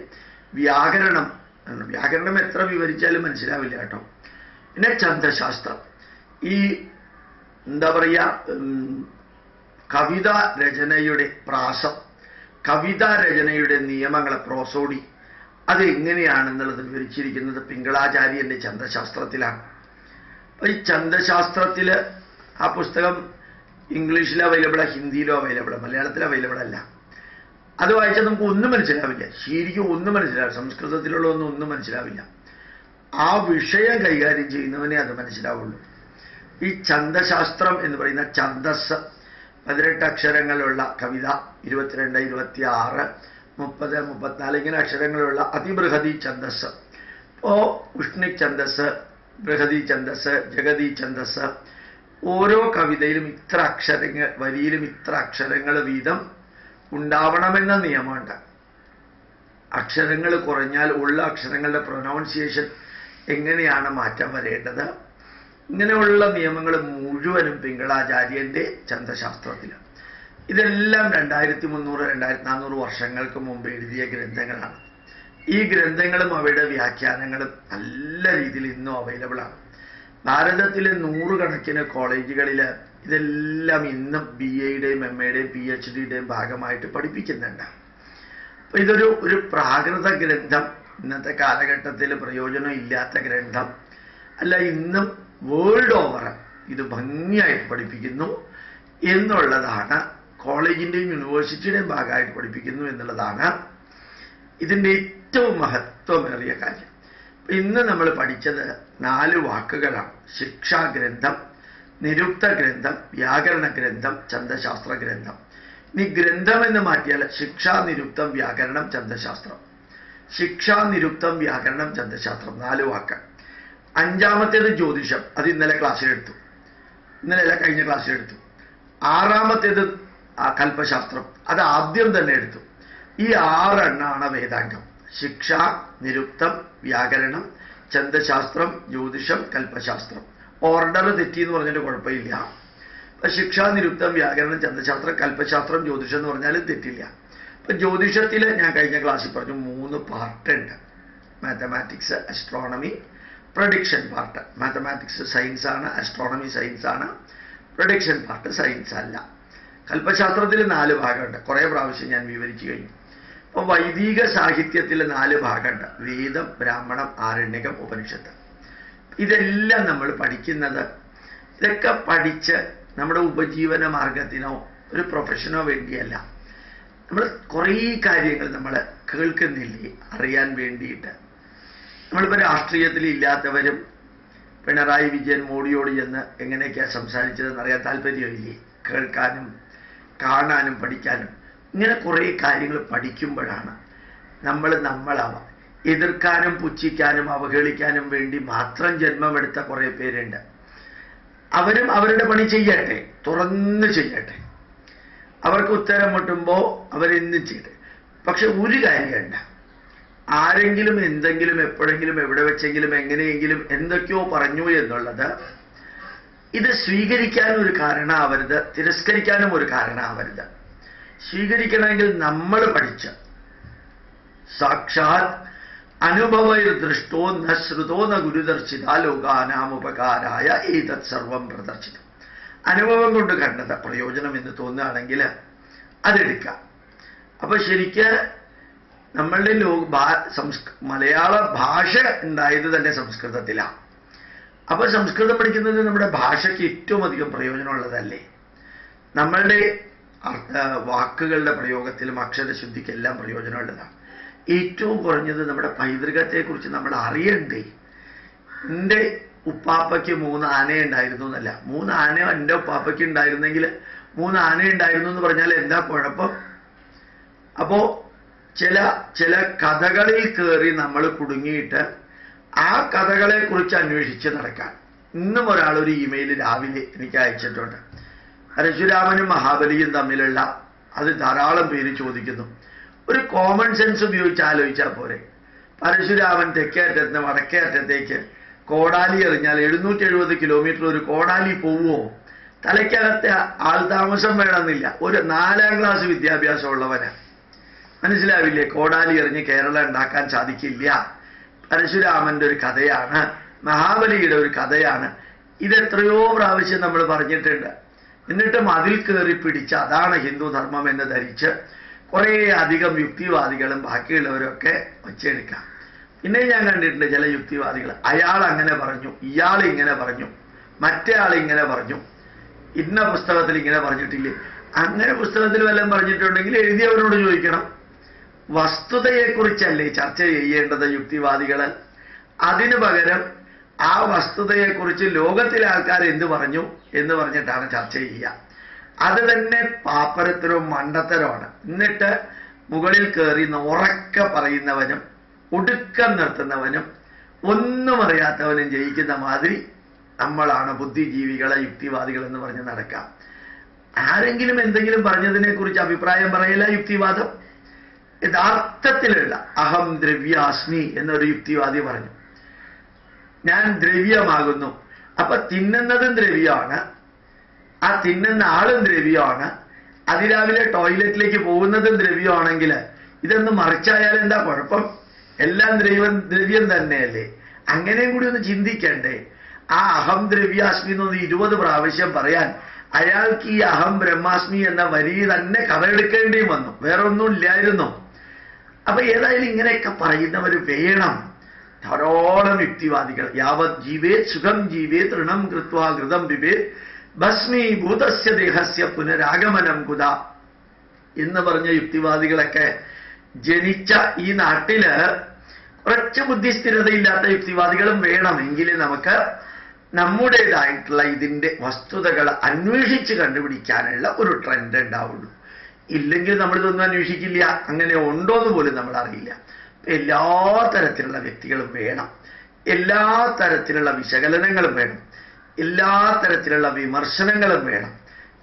വ്യാകരണം എത്ര വിവരിച്ചാലും മനസ്സിലാവില്ല കേട്ടോ. പിന്നെ ഛന്ദശാസ്ത്രം, ഈ എന്താ പറയുക, കവിത രചനയുടെ പ്രാസം, കവിതാ രചനയുടെ നിയമങ്ങളെ പ്രോസോഡി അതെങ്ങനെയാണെന്നുള്ളത് വിവരിച്ചിരിക്കുന്നത് പിങ്കളാചാര്യന്റെ ചന്ദശാസ്ത്രത്തിലാണ്. അപ്പൊ ഈ ചന്ദശാസ്ത്രത്തിൽ ആ പുസ്തകം ഇംഗ്ലീഷിൽ അവൈലബിളാണ്, ഹിന്ദിയിലും അവൈലബിളാണ്, മലയാളത്തിൽ അവൈലബിൾ അല്ല. അത് വായിച്ചാൽ നമുക്ക് ഒന്നും മനസ്സിലാവില്ല, ശരിക്കും ഒന്നും മനസ്സിലാവില്ല, സംസ്കൃതത്തിലുള്ള ഒന്നും മനസ്സിലാവില്ല. ആ വിഷയം കൈകാര്യം ചെയ്യുന്നവനെ അത് മനസ്സിലാവുള്ളൂ. ഈ ചന്ദശാസ്ത്രം എന്ന് പറയുന്ന ഛന്ദസ് 18 അക്ഷരങ്ങളുള്ള കവിത, 22, 26, 30, 34 ഇങ്ങനെ അക്ഷരങ്ങളുള്ള അതിബൃഹതി ഛന്ദസ്. ഉഷ്ണിക് ഛന്ദസ്, ബൃഹതി ഛന്ദസ്, ജഗതി ഛന്ദസ്, ഓരോ കവിതയിലും ഇത്ര അക്ഷരങ്ങൾ, വരിയിലും ഇത്ര അക്ഷരങ്ങൾ വീതം ഉണ്ടാവണമെന്ന നിയമമുണ്ട്. അക്ഷരങ്ങൾ കുറഞ്ഞാൽ ഉള്ള അക്ഷരങ്ങളുടെ പ്രൊനൗൺസിയേഷൻ എങ്ങനെയാണ് മാറ്റം വരേണ്ടത്, ഇങ്ങനെയുള്ള നിയമങ്ങൾ മുഴുവനും പിങ്കളാചാര്യന്റെ ചന്ദശാസ്ത്രത്തിൽ. ഇതെല്ലാം 2300, 2400 വർഷങ്ങൾക്ക് മുമ്പ് എഴുതിയ ഗ്രന്ഥങ്ങളാണ്. ഈ ഗ്രന്ഥങ്ങളും അവയുടെ വ്യാഖ്യാനങ്ങളും നല്ല രീതിയിൽ ഇന്നും അവൈലബിൾ ആണ്. ഭാരതത്തിലെ 100 കണക്കിന് കോളേജുകളിൽ ഇതെല്ലാം ഇന്നും BA-യുടെയും MA-യുടെയും PhD-യുടെയും ഭാഗമായിട്ട് പഠിപ്പിക്കുന്നുണ്ട്. അപ്പൊ ഇതൊരു പ്രാകൃത ഗ്രന്ഥം, ഇന്നത്തെ കാലഘട്ടത്തിൽ പ്രയോജനം ഇല്ലാത്ത ഗ്രന്ഥം അല്ല. ഇന്നും വേൾഡ് ഓവർ ഇത് ഭംഗിയായിട്ട് പഠിപ്പിക്കുന്നു എന്നുള്ളതാണ്, കോളേജിന്റെയും യൂണിവേഴ്സിറ്റിയുടെയും ഭാഗമായിട്ട് പഠിപ്പിക്കുന്നു എന്നുള്ളതാണ് ഇതിൻ്റെ ഏറ്റവും മഹത്വമേറിയ കാര്യം. ഇന്ന് നമ്മൾ പഠിച്ചത് 4 വാക്കുകളാണ്: ശിക്ഷാഗ്രന്ഥം, നിരുക്ത ഗ്രന്ഥം, വ്യാകരണ ഗ്രന്ഥം, ചന്ദശാസ്ത്ര ഗ്രന്ഥം. ഇനി ഗ്രന്ഥം എന്ന് മാറ്റിയാൽ ശിക്ഷാ, നിരുക്തം, വ്യാകരണം, ചന്ദശാസ്ത്രം. ശിക്ഷാ, നിരുക്തം, വ്യാകരണം, ചന്ദശാസ്ത്രം 4 വാക്ക്. 5ാമത്തേത് ജ്യോതിഷം, അത് ഇന്നലെ ക്ലാസ്സിലെടുത്തു, ഇന്നലെ കഴിഞ്ഞ ക്ലാസ്സിലെടുത്തു. 6ാമത്തേത് കൽപ്പശാസ്ത്രം, അത് ആദ്യം തന്നെ എടുത്തു. ഈ 6 എണ്ണമാണ് വേദാംഗം: ശിക്ഷ, നിരുക്തം, വ്യാകരണം, ചന്ദശാസ്ത്രം, ജ്യോതിഷം, കൽപ്പശാസ്ത്രം. ഓർഡർ തെറ്റി എന്ന് പറഞ്ഞിട്ട് കുഴപ്പമില്ല. അപ്പൊ ശിക്ഷ, നിരുക്തം, വ്യാകരണം, ചന്ദശാസ്ത്രം, കൽപ്പശാസ്ത്രം, ജ്യോതിഷം എന്ന് പറഞ്ഞാലും തെറ്റില്ല. അപ്പൊ ജ്യോതിഷത്തിൽ ഞാൻ കഴിഞ്ഞ ക്ലാസ്സിൽ പറഞ്ഞു 3 പാർട്ട് ഉണ്ട്: mathematics, astronomy, prediction part. Mathematics science ആണ്, അസ്ട്രോണമി സയൻസ് ആണ്, പ്രഡിക്ഷൻ പാർട്ട് സയൻസ് അല്ല. കൽപ്പശാസ്ത്രത്തിൽ 4 ഭാഗമുണ്ട്, കുറേ പ്രാവശ്യം ഞാൻ വിവരിച്ചു കഴിഞ്ഞു. അപ്പോൾ വൈദിക സാഹിത്യത്തിൽ 4 ഭാഗമുണ്ട്: വേദം, ബ്രാഹ്മണം, ആരണ്യകം, ഉപനിഷത്ത്. ഇതെല്ലാം നമ്മൾ പഠിക്കുന്നത്, ഇതൊക്കെ പഠിച്ച് നമ്മുടെ ഉപജീവന മാർഗത്തിനോ ഒരു പ്രൊഫഷനോ വേണ്ടിയല്ല. നമ്മൾ കുറേ കാര്യങ്ങൾ നമ്മൾ കേൾക്കുന്നില്ലേ അറിയാൻ വേണ്ടിയിട്ട്. നമ്മളിപ്പോൾ രാഷ്ട്രീയത്തിൽ ഇല്ലാത്തവരും പിണറായി വിജയൻ മോഡിയോട് ചെന്ന് എങ്ങനെയൊക്കെയാണ് സംസാരിച്ചതെന്ന് അറിയാൻ താല്പര്യമില്ലേ? കേൾക്കാനും കാണാനും പഠിക്കാനും. ഇങ്ങനെ കുറേ കാര്യങ്ങൾ പഠിക്കുമ്പോഴാണ് നമ്മളാവാം. എതിർക്കാനും പുച്ഛിക്കാനും അവഹേളിക്കാനും വേണ്ടി മാത്രം ജന്മമെടുത്ത കുറേ പേരുണ്ട്. അവരും അവരുടെ പണി ചെയ്യട്ടെ, തുറന്ന് ചെയ്യട്ടെ, അവർക്ക് ഉത്തരം മുട്ടുമ്പോൾ അവരെന്തും ചെയ്യട്ടെ. പക്ഷെ ഒരു കാര്യമുണ്ട്, ആരെങ്കിലും എന്തെങ്കിലും എപ്പോഴെങ്കിലും എവിടെ വെച്ചെങ്കിലും എങ്ങനെയെങ്കിലും എന്തൊക്കെയോ പറഞ്ഞു എന്നുള്ളത് ഇത് സ്വീകരിക്കാനും ഒരു കാരണമാവരുത്, തിരസ്കരിക്കാനും ഒരു കാരണമാവരുത്. സ്വീകരിക്കണമെങ്കിൽ നമ്മൾ പഠിച്ച് സാക്ഷാത് അനുഭവൈർ ദൃഷ്ടോ ന ശ്രുതോ ന ഗുരുദർശിത ലോകാനാമുപകാരായ ഏതത് സർവം പ്രദർശിതം. അനുഭവം കൊണ്ട് കണ്ടത് പ്രയോജനം എന്ന് തോന്നുകയാണെങ്കിൽ അതെടുക്കാം. അപ്പൊ ശരിക്ക് നമ്മളുടെ മലയാള ഭാഷ ഉണ്ടായത് തന്നെ സംസ്കൃതത്തിലാണ്. അപ്പൊ സംസ്കൃതം പഠിക്കുന്നത് നമ്മുടെ ഭാഷയ്ക്ക് ഏറ്റവും അധികം പ്രയോജനമുള്ളതല്ലേ? നമ്മളുടെ വാക്കുകളുടെ പ്രയോഗത്തിലും അക്ഷരശുദ്ധിക്കെല്ലാം പ്രയോജനമുള്ളതാണ്. ഏറ്റവും കുറഞ്ഞത് നമ്മുടെ പൈതൃകത്തെക്കുറിച്ച് നമ്മൾ അറിയണ്ടേ. എൻ്റെ ഉപ്പാപ്പയ്ക്ക് 3 ആന ഉണ്ടായിരുന്നു എന്നല്ല, 3 ആന എൻ്റെ ഉപ്പാപ്പയ്ക്ക് ഉണ്ടായിരുന്നെങ്കിൽ 3 ആന ഉണ്ടായിരുന്നു എന്ന് പറഞ്ഞാൽ എന്താ കുഴപ്പം? അപ്പോ ചില കഥകളിൽ കയറി നമ്മൾ കുടുങ്ങിയിട്ട് ആ കഥകളെ കുറിച്ച് അന്വേഷിച്ച് നടക്കാൻ. ഇന്നും ഒരാൾ ഒരു ഇമെയിൽ രാവിലെ എനിക്ക് അയച്ചിട്ടുണ്ട്. പരശുരാമനും മഹാബലിയും തമ്മിലുള്ള അത് ധാരാളം പേര് ചോദിക്കുന്നു. ഒരു കോമൺ സെൻസ് ഉപയോഗിച്ച് ആലോചിച്ചാൽ പോരെ? പരശുരാമൻ തെക്കേ അറ്റത്ത് നിന്ന് വടക്കേ അറ്റത്തേക്ക് കോടാലി എറിഞ്ഞാൽ 770 കിലോമീറ്റർ ഒരു കോടാലി പോവുമോ? തലയ്ക്കകത്തെ ആൾതാമസം വേണമെന്നില്ല. ഒരു 4ാം ക്ലാസ് വിദ്യാഭ്യാസമുള്ളവന് മനസ്സിലാവില്ലേ? കോടാലി എറിഞ്ഞ് കേരളം ഉണ്ടാക്കാൻ സാധിക്കില്ല. പരശുരാമന്റെ ഒരു കഥയാണ്, മഹാബലിയുടെ ഒരു കഥയാണ്. ഇതെത്രയോ പ്രാവശ്യം നമ്മൾ പറഞ്ഞിട്ടുണ്ട്. എന്നിട്ടും അതിൽ കയറി പിടിച്ച് അതാണ് ഹിന്ദു ധർമ്മം എന്ന് ധരിച്ച് കുറേ അധികം യുക്തിവാദികളും ബാക്കിയുള്ളവരൊക്കെ ഒച്ചയെടുക്കാം. പിന്നെ ഞാൻ കണ്ടിട്ടുണ്ട് ചില യുക്തിവാദികൾ, അയാൾ അങ്ങനെ പറഞ്ഞു, ഇയാൾ ഇങ്ങനെ പറഞ്ഞു, മറ്റേ ആൾ ഇങ്ങനെ പറഞ്ഞു, ഇന്ന പുസ്തകത്തിൽ ഇങ്ങനെ പറഞ്ഞിട്ടില്ലേ. അങ്ങനെ പുസ്തകത്തിൽ വല്ലതും പറഞ്ഞിട്ടുണ്ടെങ്കിൽ എഴുതിയവരോട് ചോദിക്കണം. വസ്തുതയെക്കുറിച്ചല്ലേ ചർച്ച ചെയ്യേണ്ടത് യുക്തിവാദികൾ? അതിനു പകരം ആ വസ്തുതയെക്കുറിച്ച് ലോകത്തിലെ ആൾക്കാർ എന്ത് പറഞ്ഞു എന്ന് പറഞ്ഞിട്ടാണ് ചർച്ച ചെയ്യുക. അത് തന്നെ പാപ്പരത്തരവും മണ്ടത്തരമാണ്. എന്നിട്ട് മുകളിൽ കയറി ഉറക്കെ പറയുന്നവനും ഒടുക്കം നിർത്തുന്നവനും ഒന്നും അറിയാത്തവനും ജയിക്കുന്ന മാതിരി നമ്മളാണ് ബുദ്ധിജീവികളെ യുക്തിവാദികൾ എന്ന് പറഞ്ഞ് നടക്കാം. ആരെങ്കിലും എന്തെങ്കിലും പറഞ്ഞതിനെ കുറിച്ച് അഭിപ്രായം പറയില്ല യുക്തിവാദം. യഥാർത്ഥത്തിലുള്ള അഹം ദ്രവ്യാസ്മി എന്നൊരു യുക്തിവാദി പറഞ്ഞു, ഞാൻ ദ്രവ്യമാകുന്നു. അപ്പൊ തിന്നുന്നതും ദ്രവ്യമാണ്, ആ തിന്നുന്ന ആളും ദ്രവ്യമാണ്, അതിരാവിലെ ടോയ്ലറ്റിലേക്ക് പോകുന്നതും ദ്രവ്യമാണെങ്കിൽ ഇതൊന്ന് മറിച്ചായാൽ എന്താ കുഴപ്പം? എല്ലാം ദ്രവ്യം തന്നെയല്ലേ? അങ്ങനെയും കൂടി ഒന്ന് ചിന്തിക്കണ്ടേ? ആ അഹം ദ്രവ്യാസ്മി എന്നൊന്ന് 20 പ്രാവശ്യം പറയാൻ അയാൾക്ക് ഈ അഹം ബ്രഹ്മാസ്മി എന്ന വരി തന്നെ കഥയെടുക്കേണ്ടിയും വന്നു, വേറെ ഒന്നും ഇല്ലായിരുന്നു. അപ്പൊ ഏതായാലും ഇങ്ങനെയൊക്കെ പറയുന്നവർ വേണം. ധാരാളം യുക്തിവാദികൾ. യാവത് ജീവേത് സുഖം ജീവേത് ഋണം കൃത്വാ ഘൃതം പിബേത് ഭസ്മീഭൂതസ്യ ദേഹസ്യ പുനരാഗമനം കുത എന്ന് പറഞ്ഞ യുക്തിവാദികളൊക്കെ ജനിച്ച ഈ നാട്ടില് കുറച്ച് ബുദ്ധിസ്ഥിരതയില്ലാത്ത യുക്തിവാദികളും വേണം. എങ്കിലേ നമുക്ക് നമ്മുടേതായിട്ടുള്ള ഇതിന്റെ വസ്തുതകൾ അന്വേഷിച്ച് കണ്ടുപിടിക്കാനുള്ള ഒരു ട്രെൻഡ് ഉണ്ടാവുള്ളൂ. ഇല്ലെങ്കിൽ നമ്മളിതൊന്നും അന്വേഷിക്കില്ല. അങ്ങനെ ഉണ്ടോന്ന് പോലും നമ്മൾ അറിയില്ല. എല്ലാ തരത്തിലുള്ള വ്യക്തികളും വേണം, എല്ലാ തരത്തിലുള്ള വിശകലനങ്ങളും വേണം, എല്ലാ തരത്തിലുള്ള വിമർശനങ്ങളും വേണം,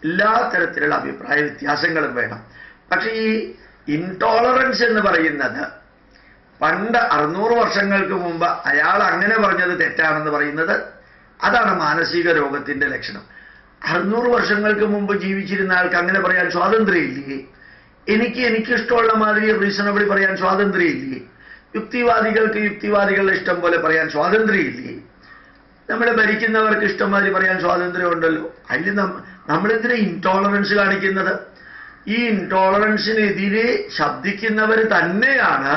എല്ലാ തരത്തിലുള്ള അഭിപ്രായ വ്യത്യാസങ്ങളും വേണം. പക്ഷെ ഈ ഇൻടോളറൻസ് എന്ന് പറയുന്നത് പണ്ട് 600 വർഷങ്ങൾക്ക് മുമ്പ് അയാൾ അങ്ങനെ പറഞ്ഞത് തെറ്റാണെന്ന് പറയുന്നത്, അതാണ് മാനസിക രോഗത്തിന്റെ ലക്ഷണം. 600 വർഷങ്ങൾക്ക് മുമ്പ് ജീവിച്ചിരുന്ന ആൾക്ക് അങ്ങനെ പറയാൻ സ്വാതന്ത്ര്യമില്ലേ? എനിക്കിഷ്ടമുള്ള മാതിരി റീസണബിളി പറയാൻ സ്വാതന്ത്ര്യമില്ലേ? യുക്തിവാദികൾക്ക് യുക്തിവാദികളുടെ ഇഷ്ടം പോലെ പറയാൻ സ്വാതന്ത്ര്യമില്ലേ? നമ്മളെ ഭരിക്കുന്നവർക്ക് ഇഷ്ടം മാതിരി പറയാൻ സ്വാതന്ത്ര്യമുണ്ടല്ലോ. അതിൽ നമ്മളെന്തിനാ ഇൻടോളറൻസ് കാണിക്കുന്നത്? ഈ ഇൻടോളറൻസിനെതിരെ ശബ്ദിക്കുന്നവർ തന്നെയാണ്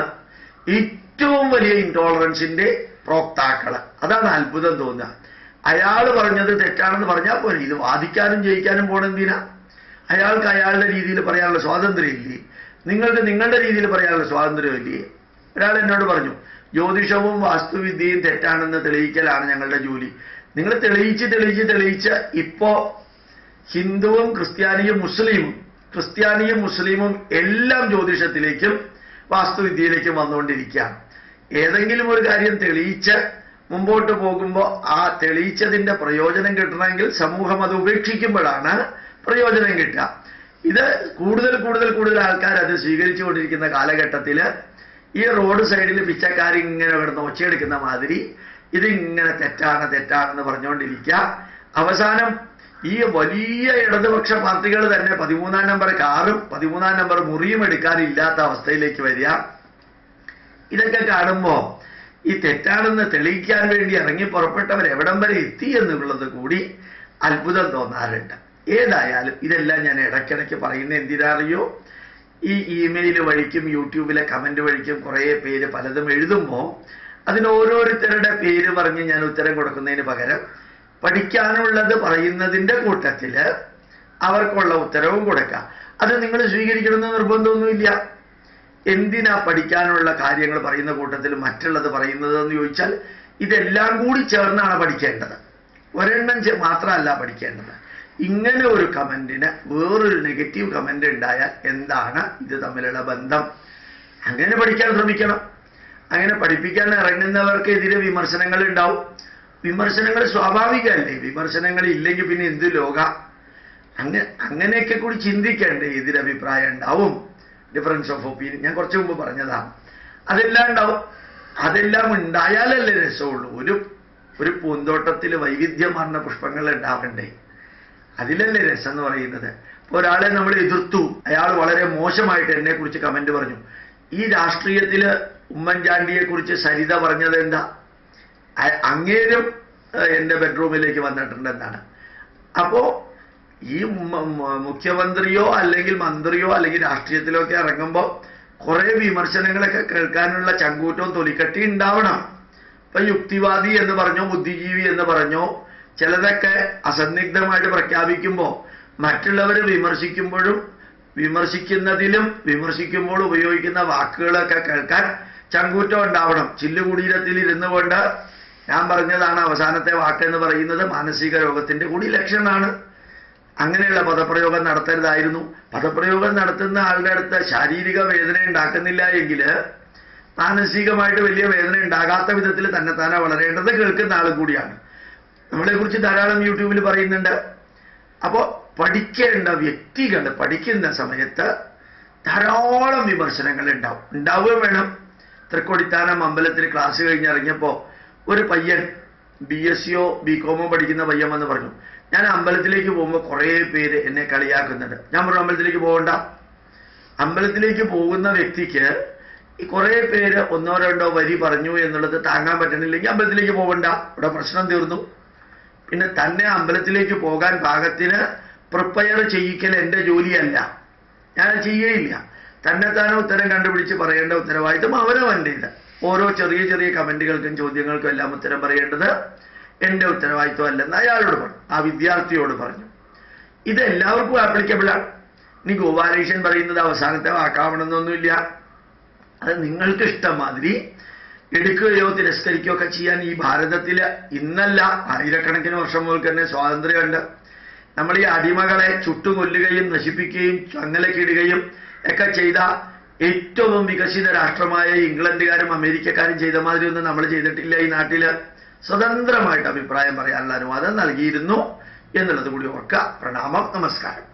ഏറ്റവും വലിയ ഇൻടോളറൻസിന്റെ പ്രോക്താക്കള്. അതാണ് അത്ഭുതം തോന്നുക. അയാൾ പറഞ്ഞത് തെറ്റാണെന്ന് പറഞ്ഞാൽ പോലെ ഇത് വാദിക്കാനും ജയിക്കാനും പോണെന്തിനാ? അയാൾക്ക് അയാളുടെ രീതിയിൽ പറയാനുള്ള സ്വാതന്ത്ര്യമില്ലേ? നിങ്ങൾക്ക് നിങ്ങളുടെ രീതിയിൽ പറയാനുള്ള സ്വാതന്ത്ര്യമില്ലേ? ഒരാൾ എന്നോട് പറഞ്ഞു, ജ്യോതിഷവും വാസ്തുവിദ്യയും തെറ്റാണെന്ന് തെളിയിക്കലാണ് ഞങ്ങളുടെ ജോലി. നിങ്ങൾ തെളിയിച്ച് ഇപ്പോ ഹിന്ദുവും ക്രിസ്ത്യാനിയും മുസ്ലിമും എല്ലാം ജ്യോതിഷത്തിലേക്കും വാസ്തുവിദ്യയിലേക്കും വന്നുകൊണ്ടിരിക്കുകയാണ്. ഏതെങ്കിലും ഒരു കാര്യം തെളിയിച്ച് മുമ്പോട്ട് പോകുമ്പോൾ ആ തെളിയിച്ചതിന്റെ പ്രയോജനം കിട്ടണമെങ്കിൽ സമൂഹം അത് ഉപേക്ഷിക്കുമ്പോഴാണ് പ്രയോജനം കിട്ടുക. ഇത് കൂടുതൽ ആൾക്കാർ അത് സ്വീകരിച്ചുകൊണ്ടിരിക്കുന്ന കാലഘട്ടത്തിൽ ഈ റോഡ് സൈഡിൽ പിച്ചക്കാരിങ്ങനെ കിടന്ന് ഒച്ചയെടുക്കുന്ന മാതിരി ഇതിങ്ങനെ തെറ്റാണെന്ന് പറഞ്ഞുകൊണ്ടിരിക്കുക. അവസാനം ഈ വലിയ ഇടതുപക്ഷ പാർട്ടികൾ തന്നെ 13-ാം നമ്പർ കാറും 13-ാം നമ്പർ മുറിയും എടുക്കാനില്ലാത്ത അവസ്ഥയിലേക്ക് വരിക. ഇതൊക്കെ കാണുമ്പോൾ ഈ തെറ്റാണെന്ന് തെളിയിക്കാൻ വേണ്ടി ഇറങ്ങി പുറപ്പെട്ടവർ എവിടം വരെ എത്തി എന്നുള്ളത് കൂടി അത്ഭുതം തോന്നാറുണ്ട്. ഏതായാലും ഇതെല്ലാം ഞാൻ ഇടയ്ക്കിടയ്ക്ക് പറയുന്ന എന്തിനറിയോ? ഈ ഇമെയിൽ വഴിക്കും യൂട്യൂബിലെ കമന്റ് വഴിക്കും കുറേ പേര് പലതും എഴുതുമ്പോൾ അതിന് ഓരോരുത്തരുടെ പേര് പറഞ്ഞ് ഞാൻ ഉത്തരം കൊടുക്കുന്നതിന് പകരം പഠിക്കാനുള്ളത് പറയുന്നതിന്റെ കൂട്ടത്തില് അവർക്കുള്ള ഉത്തരവും കൊടുക്കാം. അത് നിങ്ങൾ സ്വീകരിക്കണമെന്ന് നിർബന്ധമൊന്നുമില്ല. എന്തിനാ പഠിക്കാനുള്ള കാര്യങ്ങൾ പറയുന്ന കൂട്ടത്തിൽ മറ്റുള്ളത് പറയുന്നത് എന്ന് ചോദിച്ചാൽ ഇതെല്ലാം കൂടി ചേർന്നാണ് പഠിക്കേണ്ടത്. ഒരെണ്ണം മാത്രമല്ല പഠിക്കേണ്ടത്. ഇങ്ങനെ ഒരു കമന്റിന് വേറൊരു നെഗറ്റീവ് കമന്റ് ഉണ്ടായാൽ എന്താണ് ഇത് തമ്മിലുള്ള ബന്ധം? അങ്ങനെ പഠിക്കാൻ ശ്രമിക്കണം. അങ്ങനെ പഠിപ്പിക്കാൻ ഇറങ്ങുന്നവർക്ക് എതിരെ വിമർശനങ്ങൾ ഉണ്ടാവും. വിമർശനങ്ങൾ സ്വാഭാവികമല്ലേ? വിമർശനങ്ങൾ ഇല്ലെങ്കിൽ പിന്നെ എന്ത് ലോക? അങ്ങനെയൊക്കെ കൂടി ചിന്തിക്കേണ്ടേ? എതിരഭിപ്രായം ഉണ്ടാവും, ഡിഫറൻസ് ഓഫ് ഒപ്പീനിയൻ. ഞാൻ കുറച്ചു മുമ്പ് പറഞ്ഞതാണ്. അതെല്ലാം ഉണ്ടാവും. അതെല്ലാം ഉണ്ടായാലല്ലേ രസമുള്ളൂ. ഒരു പൂന്തോട്ടത്തിൽ വൈവിധ്യമാർന്ന പുഷ്പങ്ങൾ ഉണ്ടാവണ്ടേ? അതിലല്ലേ രസം എന്ന് പറയുന്നത്. ഇപ്പൊ ഒരാളെ നമ്മൾ എതിർത്തു, അയാൾ വളരെ മോശമായിട്ട് എന്നെ കുറിച്ച് കമന്റ് പറഞ്ഞു. ഈ രാഷ്ട്രീയത്തില് ഉമ്മൻചാണ്ടിയെ കുറിച്ച് സരിത പറഞ്ഞത് എന്താ? അങ്ങേരും എന്റെ ബെഡ്റൂമിലേക്ക് വന്നിട്ടുണ്ട് എന്നാണ്. അപ്പോ ഈ മുഖ്യമന്ത്രിയോ അല്ലെങ്കിൽ മന്ത്രിയോ അല്ലെങ്കിൽ രാഷ്ട്രീയത്തിലോ ഒക്കെ ഇറങ്ങുമ്പോൾ കുറെ വിമർശനങ്ങളൊക്കെ കേൾക്കാനുള്ള ചങ്കൂറ്റവും തൊലിക്കട്ടി ഉണ്ടാവണം. ഇപ്പൊ യുക്തിവാദി എന്ന് പറഞ്ഞോ ബുദ്ധിജീവി എന്ന് പറഞ്ഞോ ചിലതൊക്കെ അസന്നിഗ്ധമായിട്ട് പ്രഖ്യാപിക്കുമ്പോൾ മറ്റുള്ളവർ വിമർശിക്കുമ്പോഴും വിമർശിക്കുന്നതിലും വിമർശിക്കുമ്പോൾ ഉപയോഗിക്കുന്ന വാക്കുകളൊക്കെ കേൾക്കാൻ ചങ്കൂറ്റം ഉണ്ടാവണം. ചില്ലുകുടീരത്തിൽ ഇരുന്നു കൊണ്ട് ഞാൻ പറഞ്ഞതാണ് അവസാനത്തെ വാക്കെന്ന് പറയുന്നത് മാനസിക രോഗത്തിന്റെ കൂടി ലക്ഷണമാണ്. അങ്ങനെയുള്ള പദപ്രയോഗം നടത്തരുതായിരുന്നു. പദപ്രയോഗം നടത്തുന്ന ആളുടെ അടുത്ത് ശാരീരിക വേദന ഉണ്ടാക്കുന്നില്ല എങ്കിൽ മാനസികമായിട്ട് വലിയ വേദന ഉണ്ടാകാത്ത വിധത്തിൽ തന്നെത്താനെ വളരേണ്ടത് കേൾക്കുന്ന ആൾ കൂടിയാണ്. നമ്മളെക്കുറിച്ച് ധാരാളം യൂട്യൂബിൽ പറയുന്നുണ്ട്. അപ്പോൾ പഠിക്കേണ്ട വ്യക്തികൾ പഠിക്കുന്ന സമയത്ത് ധാരാളം വിമർശനങ്ങൾ ഉണ്ടാവുകയും വേണം. തൃക്കൊടിത്താനം അമ്പലത്തിൽ ക്ലാസ് കഴിഞ്ഞിറങ്ങിയപ്പോൾ ഒരു പയ്യൻ BScയോ BComോ പഠിക്കുന്ന പയ്യൻ എന്ന് പറഞ്ഞു, ഞാൻ അമ്പലത്തിലേക്ക് പോകുമ്പോൾ കുറേ പേര് എന്നെ കളിയാക്കുന്നുണ്ട്. ഞാൻ പറഞ്ഞു അമ്പലത്തിലേക്ക് പോകണ്ട. അമ്പലത്തിലേക്ക് പോകുന്ന വ്യക്തിക്ക് ഈ കുറേ പേര് ഒന്നോ രണ്ടോ വരി പറഞ്ഞു എന്നുള്ളത് താങ്ങാൻ പറ്റണില്ലെങ്കിൽ അമ്പലത്തിലേക്ക് പോകണ്ട. ഇവിടെ പ്രശ്നം തീർന്നു. പിന്നെ തന്നെ അമ്പലത്തിലേക്ക് പോകാൻ പാകത്തിന് പ്രിപ്പയർ ചെയ്യിക്കൽ എൻ്റെ ജോലിയല്ല, ഞാൻ ചെയ്യേയില്ല. തന്നെത്താനെ ഉത്തരം കണ്ടുപിടിച്ച് പറയേണ്ട ഉത്തരവാദിത്വം അവനവൻ്റേത്. ഓരോ ചെറിയ ചെറിയ കമന്റുകൾക്കും ചോദ്യങ്ങൾക്കും എല്ലാം ഉത്തരം പറയേണ്ടത് എൻ്റെ ഉത്തരവാദിത്വം അല്ലെന്ന് അയാളോട് പറഞ്ഞു, ആ വിദ്യാർത്ഥിയോട് പറഞ്ഞു. ഇത് എല്ലാവർക്കും ആപ്ലിക്കബിൾ ആണ്. ഇനി ഗോപാലകൃഷ്ണൻ പറയുന്നത് അവസാനത്തെ വാക്കാവണമെന്നൊന്നുമില്ല. അത് നിങ്ങൾക്ക് ഇഷ്ടം മാതിരി എടുക്കുകയോ തിരസ്കരിക്കുകയോ ഒക്കെ ചെയ്യാൻ ഈ ഭാരതത്തിൽ ഇന്നല്ല ആയിരക്കണക്കിന് വർഷം മുതൽ തന്നെ സ്വാതന്ത്ര്യമുണ്ട്. നമ്മൾ ഈ അടിമകളെ ചുട്ടുകൊല്ലുകയും നശിപ്പിക്കുകയും ചങ്ങലക്കിടുകയും ഒക്കെ ചെയ്ത ഏറ്റവും വികസിത രാഷ്ട്രമായ ഇംഗ്ലണ്ടുകാരും അമേരിക്കക്കാരും ചെയ്ത മാതിരി ഒന്നും നമ്മൾ ചെയ്തിട്ടില്ല. ഈ നാട്ടില് സ്വതന്ത്രമായിട്ട് അഭിപ്രായം പറയാനുള്ള അനുവാദം നൽകിയിരുന്നു എന്നുള്ളത് കൂടി ഓർക്കുക. പ്രണാമം, നമസ്കാരം.